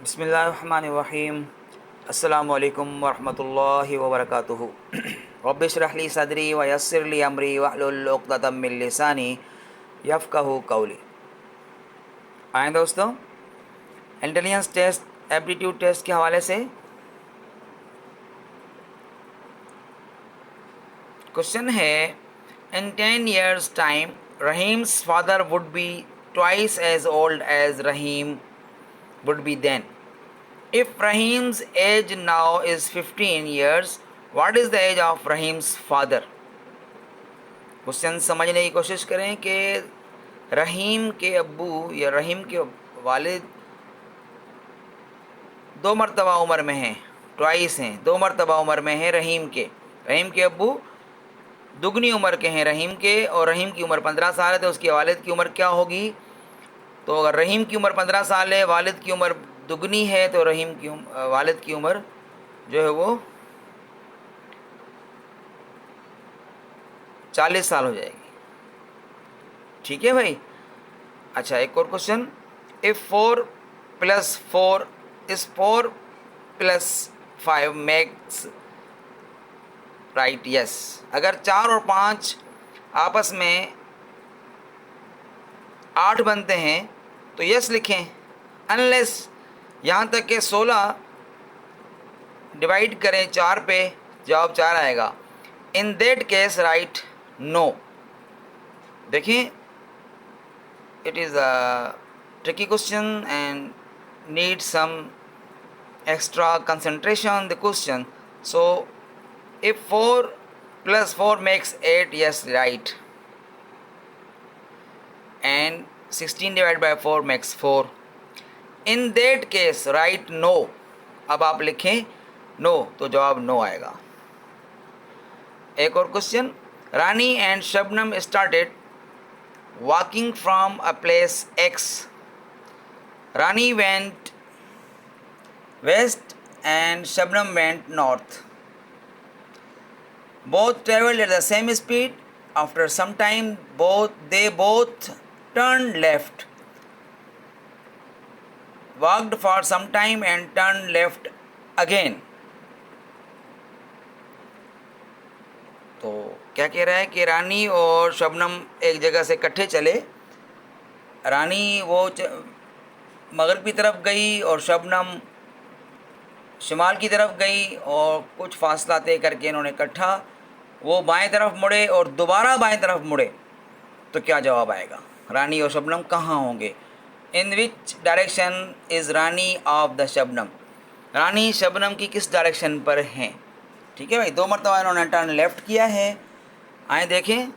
बिस्मिल्लाहिर्रहमानिर्रहीम। अस्सलामु अलैकुम वरहमतुल्लाहि वबरकातुहू। रब्बि इश्रह ली सदरी व यस्सिर ली अमरी वहलुल उक़दतम मिन लिसानी यफ़क़हू क़ौली। आए दोस्तों, इंटेलिजेंस टेस्ट एप्टीट्यूड टेस्ट के हवाले से क्वेश्चन है, in 10 years time Rahim's father would be twice as old as Rahim would be then. If Rahim's age now is 15 years, what is the age of Rahim's father? Question समझने की कोशिश करें कि रहीम के अब्बू या रहीम के वालिद 2 मरतबा उम्र में हैं, ट्वाइस हैं, 2 मरतबा उम्र में हैं रहीम के अब्बू दुगनी उम्र के हैं रहीम के, और रहीम की उम्र 15 साल है, तो उसके वालिद की उम्र क्या होगी? तो अगर रहीम की उम्र 15 साल है, वालिद की उम्र दुगनी है, तो वालिद की उम्र जो है वो 40 साल हो जाएगी। ठीक है भाई। अच्छा, एक और question, if 4 + 4 is 4 + 5 makes right yes. अगर 4 और 5 आपस में 8 बनते हैं तो यस लिखें, अनलेस यहाँ तक कि 16 डिवाइड करें 4 पे, जवाब 4 आएगा। In that case right no. देखिए, it is a tricky question and need some extra concentration the question. So if 4 + 4 makes 8, yes right, and 16 divided by 4 makes 4. In that case write no. अब आप लिखें no, तो जवाब no आएगा। एक और question, Rani and Shabnam started walking from a place X. Rani went west and Shabnam went north. Both traveled at the same speed. After some time, they both turned left. Walked for some time and turned left again. तो क्या कह रहा है कि रानी और शबनम एक जगह से इकट्ठे चले। रानी वो मगरिब की तरफ गई और शबनम शिमाल की तरफ गई, और कुछ फासला तय करके इन्होंने इकट्ठा वो बाएं तरफ मुड़े और दोबारा बाएं तरफ मुड़े, तो क्या जवाब आएगा? रानी और शबनम कहाँ होंगे? In which direction is Rani of the Shabnam? Rani Shabnam की किस डायरेक्शन पर हैं? ठीक है भाई, 2 मरतबा इन्होंने टर्न लेफ़्ट किया है। आए देखें,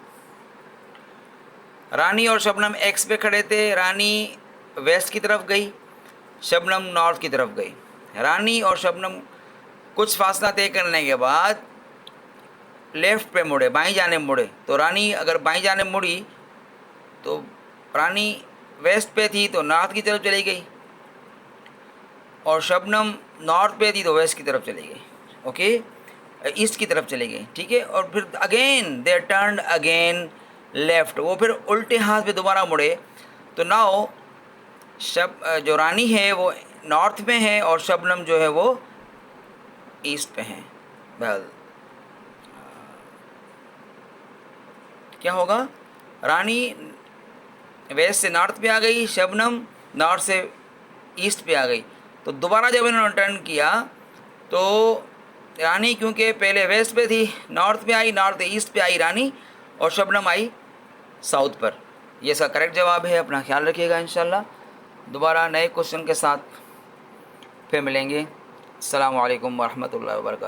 रानी और शबनम एक्स पे खड़े थे। रानी वेस्ट की तरफ गई, शबनम नॉर्थ की तरफ गई। रानी और शबनम कुछ फासला तय करने के बाद लेफ़्ट पे मुड़े, बाईं जाने मुड़े। तो रानी अगर बाईं जाने मुड़ी तो रानी वेस्ट पे थी तो नॉर्थ की तरफ चली गई, और शबनम नॉर्थ पे थी तो वेस्ट की तरफ चली गई, ओके, ईस्ट की तरफ चली गई। ठीक है, और फिर again they turned again left, वो फिर उल्टे हाथ पे दोबारा मुड़े। तो नाउ जो रानी है वो नॉर्थ में है और शबनम जो है वो ईस्ट पे है। वेल, क्या होगा? रानी वेस्ट से नॉर्थ पे आ गई, शबनम नॉर्थ से ईस्ट पे आ गई। तो दोबारा जब इन्होंने टर्न किया तो रानी क्योंकि पहले वेस्ट पे थी, नॉर्थ पे आई, नॉर्थ ईस्ट पे आई रानी, और शबनम आई साउथ पर। ये इसका करेक्ट जवाब है। अपना ख्याल रखिएगा। इंशाल्लाह दोबारा नए क्वेश्चन के साथ फिर मिलेंगे। अस्सलामु अलैकुम वरहमतुल्लाहि वबरकातुहू।